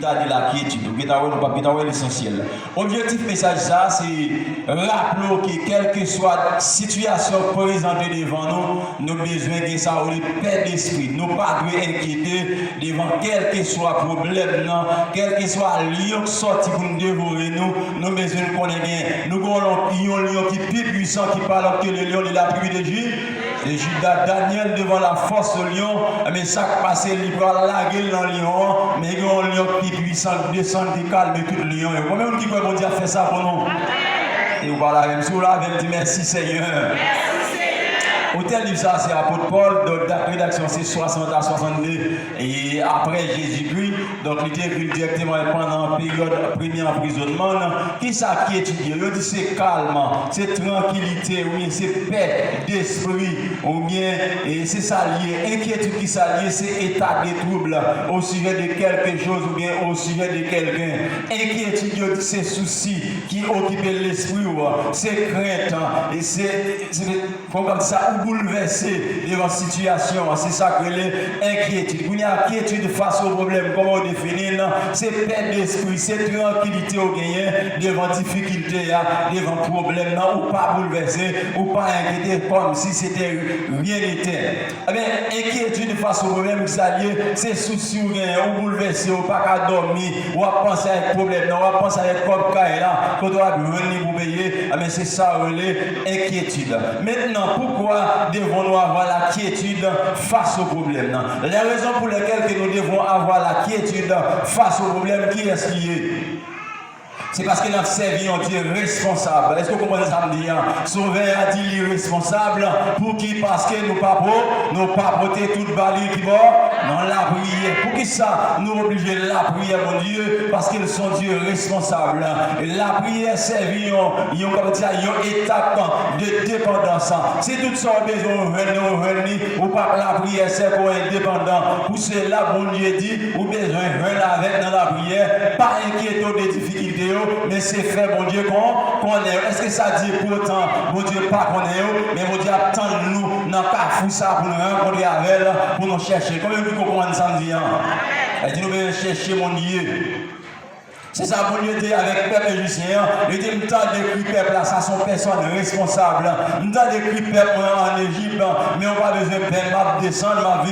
résultat de la quiétude. Nous pas l'essentiel. Objectif message ça, c'est rappeler que quelle que soit la situation présentée devant nous, nous avons besoin de ça, ou de paix d'esprit. Nous ne pas inquiéter devant quel que soit le problème, quel que soit le lion qui sorti pour nous dévorer, nous avons besoin de connaître. Nous avons un lion qui est plus puissant, qui parle que le lion de la tribu de Jude. Et Judas Daniel devant la force du lion, mais ça passe, il va laguer dans le lion, mais il y a un lion qui est puissant, qui descend, qui calme tout le lion. Combien de qui peut dire faire ça pour nous? Et vous parlez même sous là, vous me merci Seigneur. Au tel livre, ça, c'est l'apôtre Paul, donc la rédaction c'est 60 à 62, et après Jésus-Christ, donc il était écrit directement pendant la période premier emprisonnement. Qui ça qui étudie? Il dit c'est calme, c'est tranquillité, ou bien c'est paix d'esprit, ou bien c'est ça lié, inquiétude qui ça lié, c'est état de trouble au sujet de quelque chose, ou bien au sujet de quelqu'un. Inquiétude, c'est souci qui occupe l'esprit, c'est crainte, et c'est comme ça. Bouleversé devant la situation, c'est ça que l'inquiétude. Vous avez inquiétude face au problème, comment on définit, c'est paix d'esprit, c'est tranquillité au gagné devant difficulté, devant problème, ou pas bouleversé, ou pas inquiété comme si c'était rien n'était. Eh bien, inquiétude face au problème, c'est souci ou gagné, ou bouleversé, ou pas qu'à dormir, ou à penser à un problème, ou à penser à un comme là, quand on va venir vous payer, eh bien, c'est ça, l'inquiétude. Maintenant, pourquoi devons-nous avoir la quiétude face au problème? Les raisons pour lesquelles que nous devons avoir la quiétude face au problème, qui est-ce qui est? C'est parce que nous servons un Dieu responsable. Est-ce que vous comprenez ça me dit? Sauveur a dit irresponsable. Pour qui? Parce que nous ne pas porter toute balle qui va dans la prière. Pour qui ça? Nous obligés de la prière, mon Dieu, parce qu'ils sont Dieu responsable. Et la prière servit une étape de dépendance. C'est tout ça besoin de ou pas la prière, c'est pour être dépendant. Pour cela, mon Dieu dit, ou besoin de avec dans la prière, pas inquiéter des difficultés. Mais c'est fait, mon Dieu, qu'on est. Est-ce que ça dit pourtant, mon Dieu, pas qu'on est, mais mon Dieu, attend-nous dans le ça pour nous rencontrer avec elle, pour nous chercher. Combien de vous comprenez ça, me dit? Elle dit, nous devons chercher, mon Dieu. C'est ça, mon Dieu, avec peuple égyptien. Il dit, nous avons décrit peuple là, ça sont personnes responsables. Nous avons décrit peuple en Égypte, mais on va besoin de peuple, m'a descendre,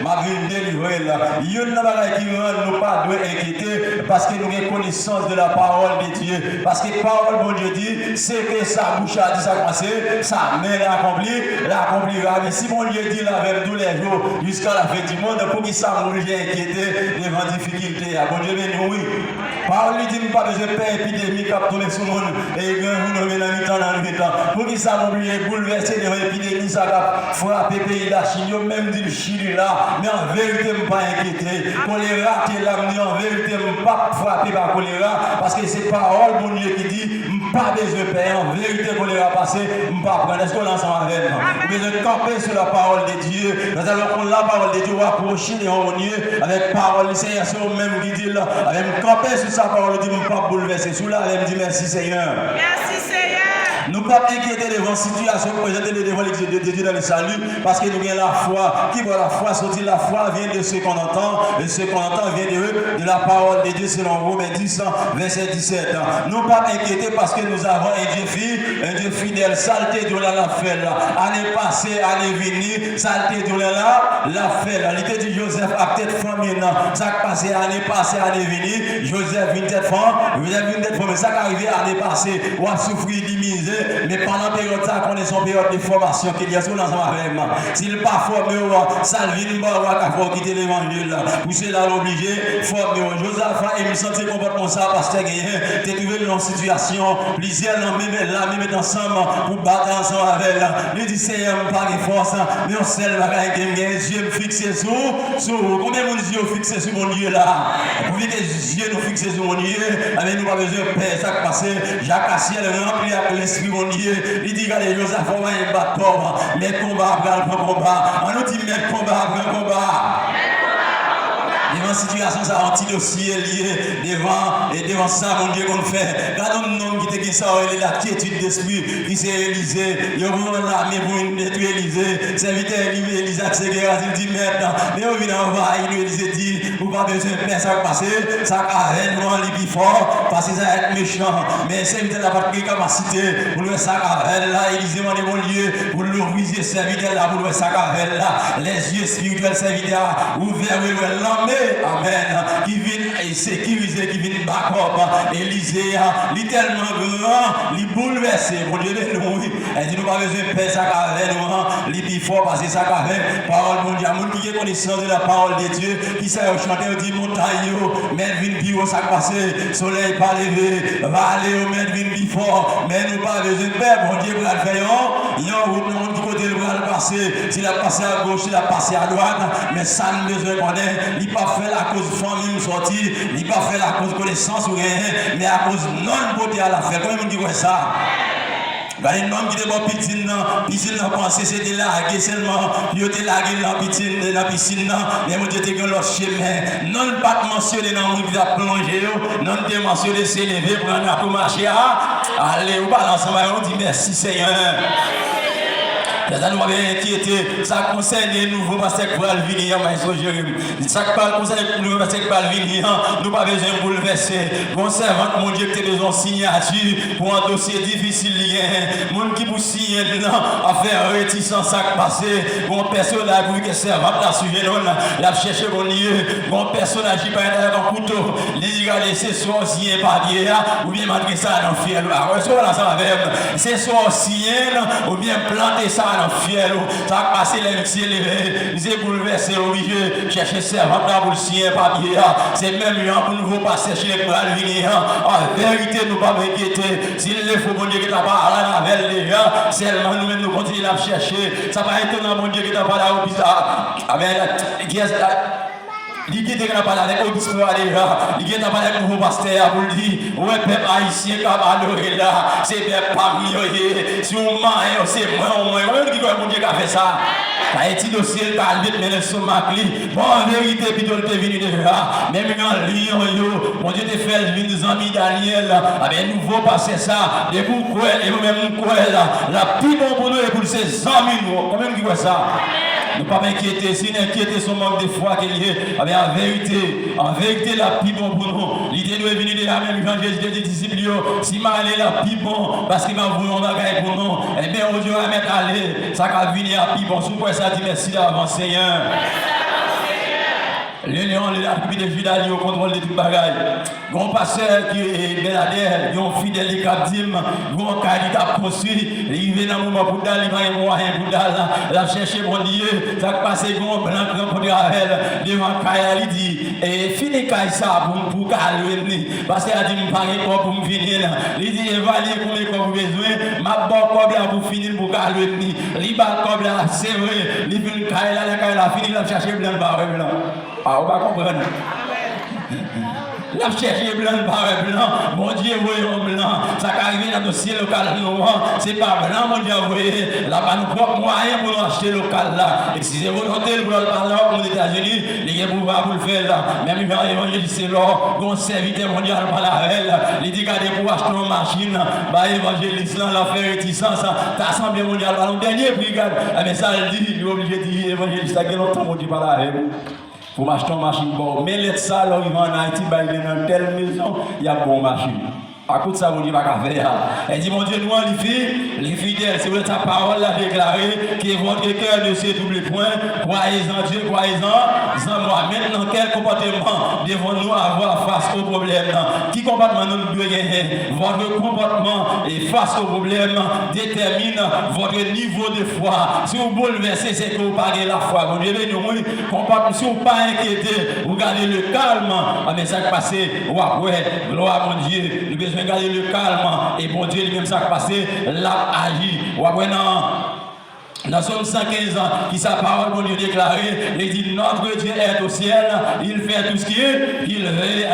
m'a délivrer là. Il y a une chose qui nous pas doit inquiéter parce que nous avons connaissance de la parole de Dieu. Parce que la parole, mon Dieu dit, c'est que sa bouche a dit ça commencé, sa main l'accomplira. Mais si mon Dieu dit là avec tous les jours jusqu'à la fin du monde, pour qu'il ça mon Dieu inquiété devant difficulté. Bon Dieu, béni, oui. Parole dit pas besoin de paix épidémie qui a tombé sur le monde et vous nous dans le temps. Pour qui ça m'oublie bouleverser devant l'épidémie, ça a frappé le pays de la Chine, même dit le Chili là, mais en vérité, je ne pas inquiété. Choléra qui est là, mais en vérité, je ne pas frappé par choléra parce que c'est parole, mon Dieu, qui dit, je n'ai pas besoin de paix. En vérité, choléra passé, je ne pas prendre. Est-ce qu'on est ensemble avec nous? Vous devez camper sur la parole de Dieu. Nous allons prendre la parole de Dieu, approcher devant Dieu avec parole. C'est le même qui dit là, avec camper sur sa parole, dit, je ne pas bouleverser. Sous là, elle me dit merci Seigneur. Merci Seigneur. Nous ne pouvons pas inquiéter devant la situation présentée devant les Dieu dans le salut parce que nous avons la foi. Qui voit la foi sortir? La foi vient de ce qu'on entend et ce qu'on entend vient de la parole de Dieu selon Romains 10, verset 17. Nous ne pouvons pas inquiéter parce que nous avons un Dieu fidèle, saleté de la fête. Année passée, année venue, saleté de la fête. L'idée de Joseph a peut-être famille. Ça a passé, année passée, année venue. Joseph vient d'être femme, mais ça a arrivé année passée, on a souffert d'immisé. Mais pendant la période ça, qu'on est son période de formation qu'il y a sur l'ensemble avec moi. S'il n'est pas formé, ça vient de faut quitter l'évangile. Pour cela, l'obligé, formé. Joseph, il me sentait complètement ça parce que tu es trouvé dans une situation, plusieurs même ensemble pour battre ensemble avec elle. Il dit, Seigneur, pas de force, mais on sait le les yeux fixés sur combien de yeux fixés sur mon Dieu là? Pour que les yeux nous fixés sur mon Dieu, avec nous pas besoin de paix, ça qui passe. Jacques Assiel rempli avec l'esprit. Mon Dieu, il dit, regardez, Joseph, on va y battre, les combats, après le combat. On nous dit, mais combat, après combat. devant situation, ça un petit dossier lié devant ça, mon Dieu, qu'on fait. Quand on nomme qui te ça, il est la quiétude d'esprit, qui s'est Élysée, il y a l'armée pour détruire Élysée, serviteur Élysée, il dit maintenant, mais on vient en bas, Élysée dit, vous pas besoin de faire ça passer, ça a réellement les plus fort, parce que ça va être méchant, mais serviteur n'a pas de capacité, pour le sac à là, Élysée, mon bon Dieu, pour l'ouvrir serviteur là, pour le sac à là, les yeux spirituels serviteurs, ouverts, l'armée, amen, qui vient sécuriser, qui vient back up, Élysée, il est tellement grand, il est bouleversé, mon Dieu, nous, elle dit, nous pas besoin de faire ça avec nous, il est plus fort, parce que ça avec, parole, mon Dieu, mon qui a connaissance de la parole de Dieu, qui sait chanter, on dit, montagne, mais vin pire, ça passé, soleil pas levé, va aller, mais vin plus fort, mais nous pas besoin de faire, mon Dieu, pour la faire, il y a un route, du côté, le bras passer, s'il a passé à gauche, s'il a passé à droite, mais ça ne besoin de connaître, il n'a pas fait la cause famille sortie, il n'a pas fait la cause connaissance ou rien, mais à cause non-beauté à la faire, comment on dit ça? Il y a un homme qui est bon piscine, piscine pensé c'était largué seulement, il était largué dans la piscine, mais mon Dieu était dans l'autre chemin. Non pas mentionné dans le monde qui a plongé, non pas mentionné s'élever pour aller pour marcher. Allez, on va ensemble, on dit merci Seigneur. Ça nous avait inquiété, ça concerne les nouveaux pasteurs qui vont venir, maître Jérémie. Ça concerne les nouveaux pasteurs qui vont venir, nous pas besoin de bouleverser. Conservant, mon Dieu, que tu as besoin de signature pour un dossier difficile. Mon qui pour signer, à faire réticence à passer. Bon personnage pour que servant la sujet, la chercher mon lieu. Bon personnage qui parle avec un couteau, les dit c'est sorcier papier, ou bien malgré ça dans le fiel. C'est sorcier, ou bien planter ça. Fiel, ça a passé les métiers élevés, ils ont bouleversé obligé, chercher servant pour le signer papier, c'est même lui pour nous passer chez les poils venir. En vérité, nous ne pas m'inquiéter. S'il le faut, mon Dieu, qui t'a parlé avec les gens, seulement nous-mêmes nous continuons à chercher. Ça va étonnant, mon Dieu, qui t'a parlé au bizarre. Il qui n'a pas avec l'obispo déjà, il qui n'a pas avec le nouveau pasteur pour dire, ouais, peuple haïtien qui a adoré là, c'est peuple parmi eux, si on maille, c'est moi au moins, comment dit mon Dieu qui a fait ça? Ça a été dossier, le calme, mais le somac, bon, en vérité, puis tu es venu déjà, même en Lyon, mon Dieu te fait le des amis Daniel, avec nouveau passer ça, des coups quoi, et vous-même quoi là, la plus bon pour nous et pour ses amis, comment dit ça? Ne pas m'inquiéter, si n'inquiéter son manque de foi qu'il y a, en vérité, la plus bon pour nous. L'idée de venir de la même quand Jésus des disciples, si m'a allé la plus bon, parce qu'il m'a voulu en bagaille pour nous, eh bien, aujourd'hui, on va mettre aller, ça va venir la plus bon. Sous quoi ça dit merci d'avant, Seigneur. Le lion, la République de Juda, au contrôle de tout bagaille. Grand pasteur qui est Beladère, qui est fidèle de Capdim, grand Kali qui a construit, il vient dans le moment pour d'aller, il va y avoir un pour d'aller, il a cherché mon Dieu, ça a passé grand blanc pour dire à elle, devant Kaya, il dit, et fini Kaya ça pour calmer, parce qu'il a dit, je ne parle pas pour me finir. Il dit, évaluez combien vous avez besoin, ma bonne coble pour finir pour calmer. Il va coble là, c'est vrai, il vient Kaya, il a fini, il a cherché blanc, blanc. Ah, on va comprendre. La chercher blanc par blanc, mon Dieu, voyons blanc. Ça qui arrive dans le dossier local, c'est pas blanc, mon Dieu, voyez. Là-bas, nous propres moyens pour nous acheter local là. Et si c'est volonté pour le parler aux États-Unis, il y a pouvoir pour le faire là. Même il va évangéliser, c'est là, qu'on serviteur mondial par la elle. Il dit qu'il pour acheter une machine, bah, évangéliste là, la fait réticence, l'Assemblée mondiale, le dernier brigade. Mais ça, il dit, il est obligé de dire évangéliste, ça fait longtemps qu'on dit par la elle. Pour m'acheter une machine bon. Mais les ça, là, ils vont en Haïti, bah, il est dans telle maison, il y a une bonne machine. À cause de ça, mon Dieu, va faire. Elle dit, mon Dieu, nous, les fidèles, c'est ta parole a déclaré que votre cœur ne se double point. Croyez en Dieu, croyez en moi. Maintenant, quel comportement devons-nous avoir face au problème? Qui comportement nous devons gagner? Votre comportement et face au problème détermine votre niveau de foi. Si vous bouleversez, c'est que vous parlez la foi. Mon Dieu, comportement, si vous ne pas inquiété, vous gardez le calme. Mais ça qui passe, ouais, gloire à mon Dieu. Nous besoin garder le calme et bon Dieu lui-même ça passé l'a agi ou après dans Somme 115 ans, qui sa parole, mon Dieu déclaré, il dit notre Dieu est au ciel, il fait tout ce qu'il veut,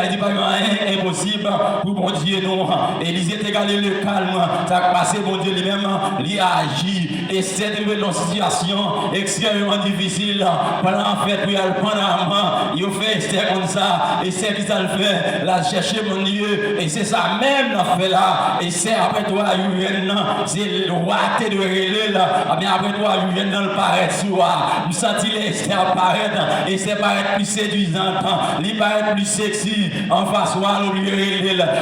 il dit pas rien impossible pour mon Dieu non. Élisée a gardé le calme, ça a passé, mon Dieu lui-même, il a agi, et c'est une situation extrêmement difficile. Pendant la fête, il y a le Panama, il fait Esther comme ça, et c'est qui ça le fait, la chercher mon Dieu, et c'est ça même la fait là, et c'est après toi, c'est le roi de relais là, bien après toi, il vient dans le paraître soir, vous sentez Esther apparaître, et c'est paraître plus séduisant, il paraît plus sexy, en face,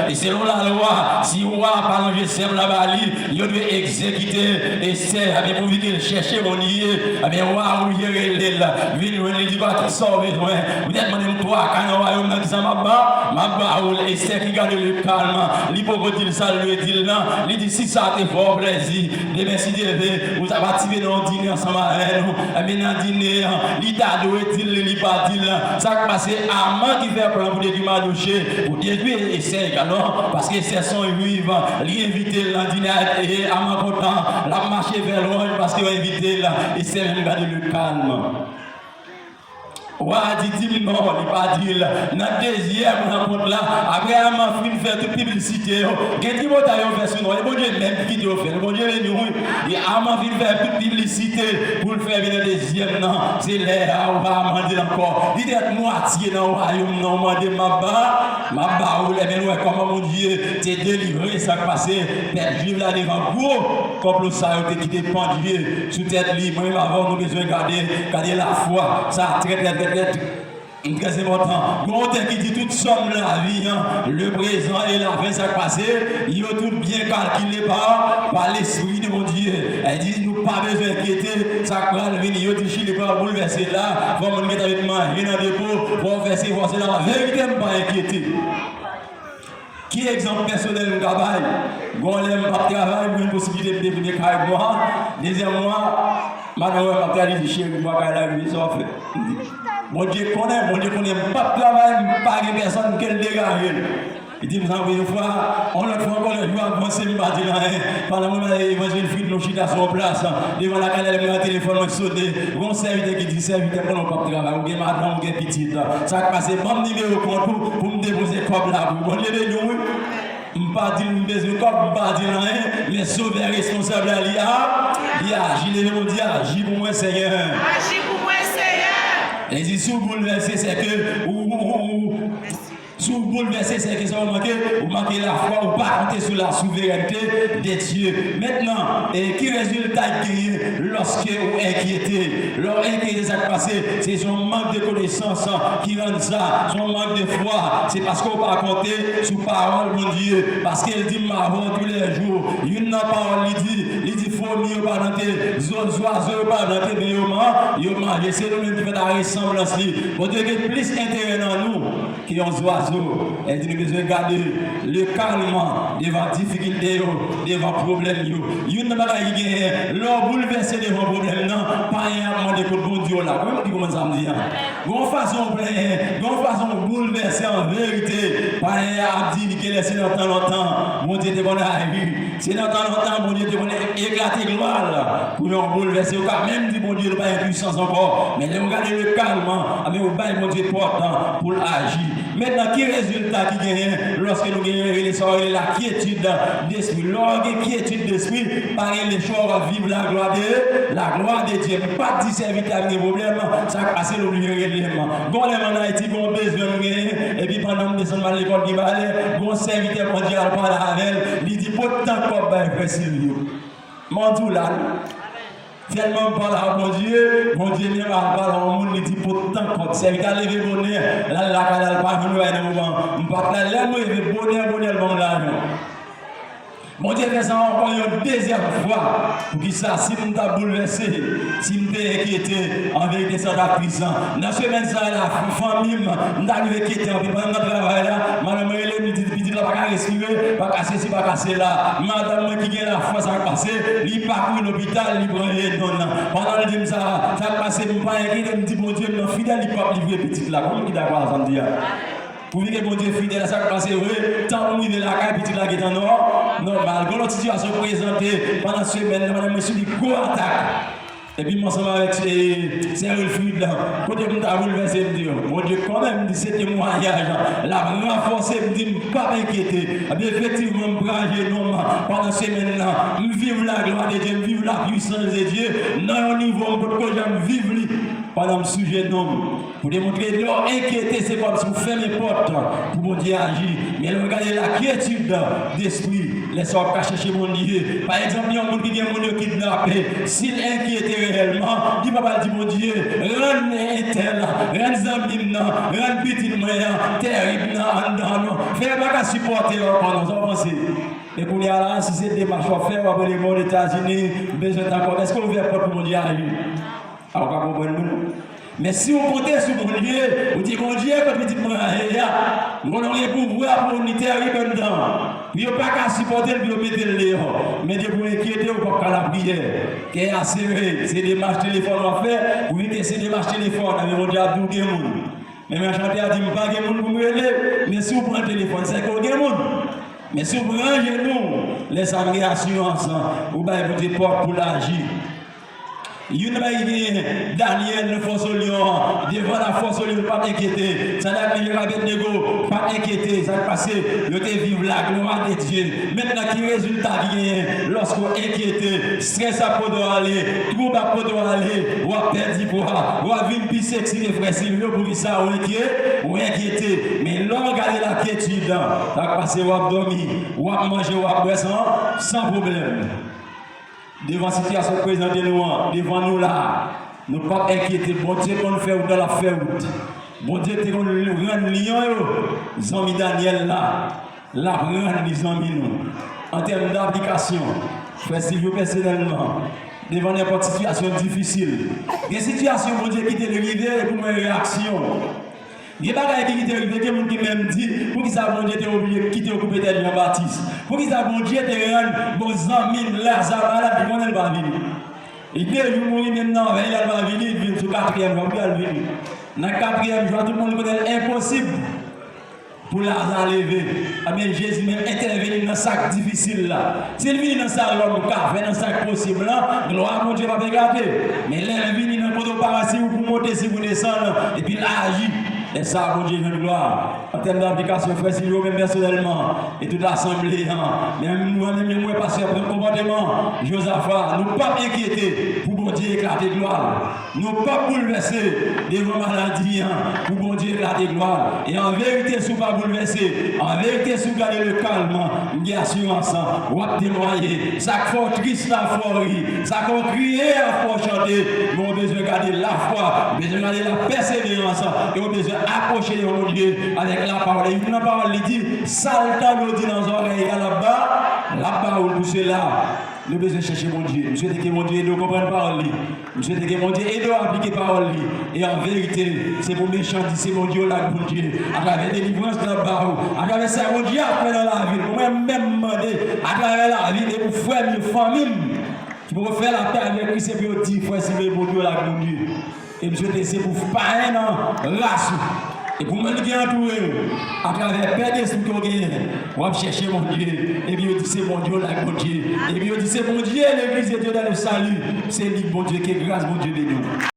et selon la loi, si le roi par l'enjeu sème la bali, il doit exécuter Esther, bien pour qu'il cherche mon lié, bien roi, il vient dit pas qu'il sort besoin, vous êtes demandé toi, quand on va dans ça, ma Esther qui garde le calme, l'hypocrite ça lui dit là, il dit si ça te fait plaisir, de merci Dieu, vous avez activé dans le dîner ensemble avec nous, mais dans le dîner, il t'a doué, il pas dit là, ça passe à main qui fait plan pour des Madouché, pour détruire Esther alors, parce que c'est son vivant, il invité dans le dîner et à ma content, la marcher vers loin parce qu'il a invité là, et c'est même garder le calme. Ouais, dit non, il pas dit là. Dans le deuxième rencontre là, après on m'a fait toute publicité. Quand il m'a fait son nom, le bon Dieu même qui te fait, le bon Dieu est nous. Et on m'a fait faire toute publicité pour le faire venir le deuxième non. C'est là on va demander encore. Il dit moitié dans le royaume, non, demander ma baoule, mais ouais, comment mon Dieu t'es délivré, ça passé, père juif là devant gros, comme le ça a été quitté pendu sous tête libre, même avant nous besoin de garder la foi, ça très très important. Bon, qui dit toute somme de la vie, hein, le présent et la fin, ça passé, il ont tout bien calculé par l'esprit de mon Dieu. Elle dit, nous pas besoin d'inquiéter, ça va venir, il dit, il va bouleverser là, il faut me mettre avec moi, rien dans le dépôt, pour verser, c'est là, la vérité, ne pas inquiéter. Qui exemple personnel au travail? Bon, on n'aime pas travail, une possibilité de devenir carré moi. Deuxièmement, madame, ma père dit, chérie, moi, quand elle a vu, ça fait. Mon Dieu connaît pas de travail, pas de personne qui le dégage. Il dit, vous avez une fois, on a encore le jour avancé, il m'a dit, pendant que l'évangile fuit, nos chita sur place, devant la calèle, mon téléphone, on sauté, mon serviteur qui dit, serviteur, pour nos pas de travail, ou bien madame, ou bien petite, ça passe, bon numéro compte pour me déposer comme là, vous voyez les nous, je ne pas dire une besoin comme, je ne pas dire rien, mais sauver responsable à l'IA, il agit, les mots dit, agis pour moi, Seigneur. Agis pour moi, Seigneur. Les issues bouleversées, c'est que, sous bouleverser ces questions, vous manquez la foi, vous pas compter sur la souveraineté de Dieu. Maintenant, qui résultat lorsque vous inquiétez? Leur inquiété, ça passé, c'est son manque de connaissance qui rend ça, son manque de foi. C'est parce qu'on pas compter sur parole, mon Dieu. Parce qu'elle dit ma voix tous les jours. Une parole, il dit fourmi, pas dans tes oiseaux, pas dans tes il mange. C'est nous-mêmes qui fait la ressemblance. Bon Dieu, qui plus intérêt dans nous qui ont oiseaux. Elle dit nous besoin de garder le calme devant difficultés, devant problèmes. Il y a une qui est leur bouleversé devant problème, non, pas un moment de bon Dieu là. Comment ça me dit? Bonne façon pleine, bonne façon bouleversée en vérité, pas un abdi qui est laissé longtemps. Mon Dieu te connaît à vue. C'est longtemps, mon Dieu te connaît éclater gloire pour nous bouleverser. Même si mon Dieu n'a pas une puissance encore, mais nous garder le calme, mais au bail mon Dieu portant pour agir. Maintenant, qui résultat qui gagne lorsque nous gagnons la quiétude d'esprit? Lorsque quiétude d'esprit, pareil, les choses vivre la gloire de Dieu. Pas de serviteur avec des problèmes, ça passe l'oublier réellement. Bon, les gens en Haïti, bon besoin de gagner, et puis pendant que nous descendons à l'école qui va aller, bon serviteur mondial parle avec elle, il dit, pour tant qu'on va faire Silvio. Mon là. Tellement parle à mon Dieu même parle au monde, il dit pour tant qu'on serviteur lever bonheur, là, la canal pas venu à un moment, on part là, là, nous, il veut bonheur, bon l'argent. Mon Dieu fait ça encore une deuxième fois pour qu'il ça, si nous t'as bouleversé, si nous t'es inquiété, en vérité ça t'a puissant. Dans ce semaine ça, la famille, nous t'as inquiété, en pendant notre travail là, madame Hélène me dit, petit là, pas respirer, pas casser ci, pas casser là. Madame qui a la foi, ça a passé, il parcourt l'hôpital, il prend les dons. Pendant le temps ça a passé, nous pas inquiété, il me dit, mon Dieu, non, fidèle, il peut livrer petit là. Comment il d'accord à ça me dire? Pour que mon Dieu fidèle, ça passe, oui, tant qu'on est la caille, petit là qui est en or, normal. Quand la situation présentée pendant ce semaine, madame, monsieur, dit, go attaque. Et puis, moi, ça m'a avec c'est un fluide là. Côté que je suis bouleversé, je me dis, mon Dieu, quand même, c'est témoignage. La renforcer, je me dis, pas m'inquiéter. Effectivement, je me non, pendant cette semaine-là, je vive la gloire de Dieu, je vive la puissance de Dieu. Dans un niveau, pour que je vive pendant le sujet d'homme. Pour démontrer que l'inquiété, c'est comme si vous fermez les portes pour mon Dieu agir. Mais regardez la quiétude d'esprit, les sorts cachés chez mon Dieu. Par exemple, il y a un monde qui vient mon Dieu kidnappé. S'il inquiétait réellement, dit papa dit mon Dieu, rends intel, rends zambim, rends petit moyen, terrible, fais pas qu'à supporter pendant ça pensez. Et pour y aller, si c'est des marches à faire, après les mots des États-Unis, besoin d'accord. Est-ce qu'on ouvre porte pour mon Dieu agir? Alors, pas comprendre. Mais si vous comptez sur mon Dieu, vous dites mon Dieu, comme petit moyen, on a les pouvoirs pour nous terrible dedans. Puis on pas qu'à supporter, puis on mettre le léon. Mais de vous inquiéter, on pas qu'à la prière. Qui est assez vrai, c'est des marches téléphone à faire. Vous voyez que c'est des marches téléphone, mais mon Dieu a tout le monde. Mais mon chanteur a dit, pas de monde pour me aider. Mais si vous prenez le téléphone, c'est qu'on a monde. Mais si vous rangez nous, les amis assurance, vous avez des portes pour l'agir. Il y a Daniel, le force au lion, devant la force au lion, pas inquiéter. Ça n'a pas de pas inquiéter. Ça va passer, le te vivre la gloire de Dieu. Maintenant, qui résultat vient lorsqu'on inquiété, stress à pas aller, trouble à pas aller, ou à perdre poids, ou à vivre plus sexy, les frères Sylvio, pour ça, ou inquiété. Mais là, regardez la quiétude, ça va passer, ou à dormir, ou à manger, ou à boire sans problème. Devant la situation présente devant nous là, nous ne pas inquiéter. Bon Dieu qu'on fait dans la fête. Bon Dieu qu'on rend lion, Zami Daniel là, la rend les amis nous. En termes d'application, frère Sylvio personnellement, devant n'importe situation difficile. Des situations, bon Dieu, qui te arrivé pour une réaction. Il y a des gens qui ont qui même dit pour qu'ils ça bon Dieu t'es obligé de quitter occuper de Jean-Baptiste. Pour qu'ils ça bon Dieu te rendre bon amis Lazare là qui connaît pas venir. Il dit je mourir maintenant il va venir il vient sur 4e jour il va venir. Dans 4e jour tout le monde connaît impossible pour Lazare lever. Ah bien Jésus même intervenir dans sac difficile là. S'il vient dans ça l'homme faire dans sac possible là, gloire à mon Dieu va pas garder. Mais là il vient dans le parasite pour monter si vous descendre et puis là agit. Et ça, bon Dieu, une gloire. En termes d'application, frère Sylvio, même personnellement, et toute l'assemblée, même nous-mêmes, nous passé après le comportement, Josaphat, nous ne pas inquiéter pour bon Dieu éclater gloire. Nous ne pas bouleverser devant maladie pour bon Dieu éclater gloire. Et en vérité, si vous ne pas bouleverser, en vérité, si vous gardez le calme, vous avez assurance, vous avez témoigné. Ça fait triste la foi, ça fait crier à foi chanter. Nous avons besoin de garder la foi, besoin de garder la persévérance, et nous avons besoin approcher mon Dieu avec la parole. Et la parole dit, salta nous dit dans nos oreilles là-bas où nous sommes là. Nous devons chercher mon Dieu. Nous souhaitons que mon Dieu nous comprenne la parole. Nous souhaitons que mon Dieu aide à appliquer la parole. Et en vérité, c'est pour méchant, c'est mon Dieu là, mon Dieu. À travers des délivrances dans le barreau. À travers ça, mon Dieu a fait dans la vie. Pour moi-même demander, à travers la vie, et pour frères, mes familles, qui pour faire la paix avec lui, c'est pour dire, frère, c'est mon Dieu là, mon Dieu. Et nous souhaitons c'est pour pas un an, race. Et pour me dire entouré, à travers père d'esprit qu'on gagne, on va chercher mon Dieu. Et puis on dit c'est mon Dieu là, mon Dieu. Et puis on dit c'est mon Dieu, l'église de Dieu dans le salut. C'est lui, mon Dieu, qui est grâce, mon Dieu de nous.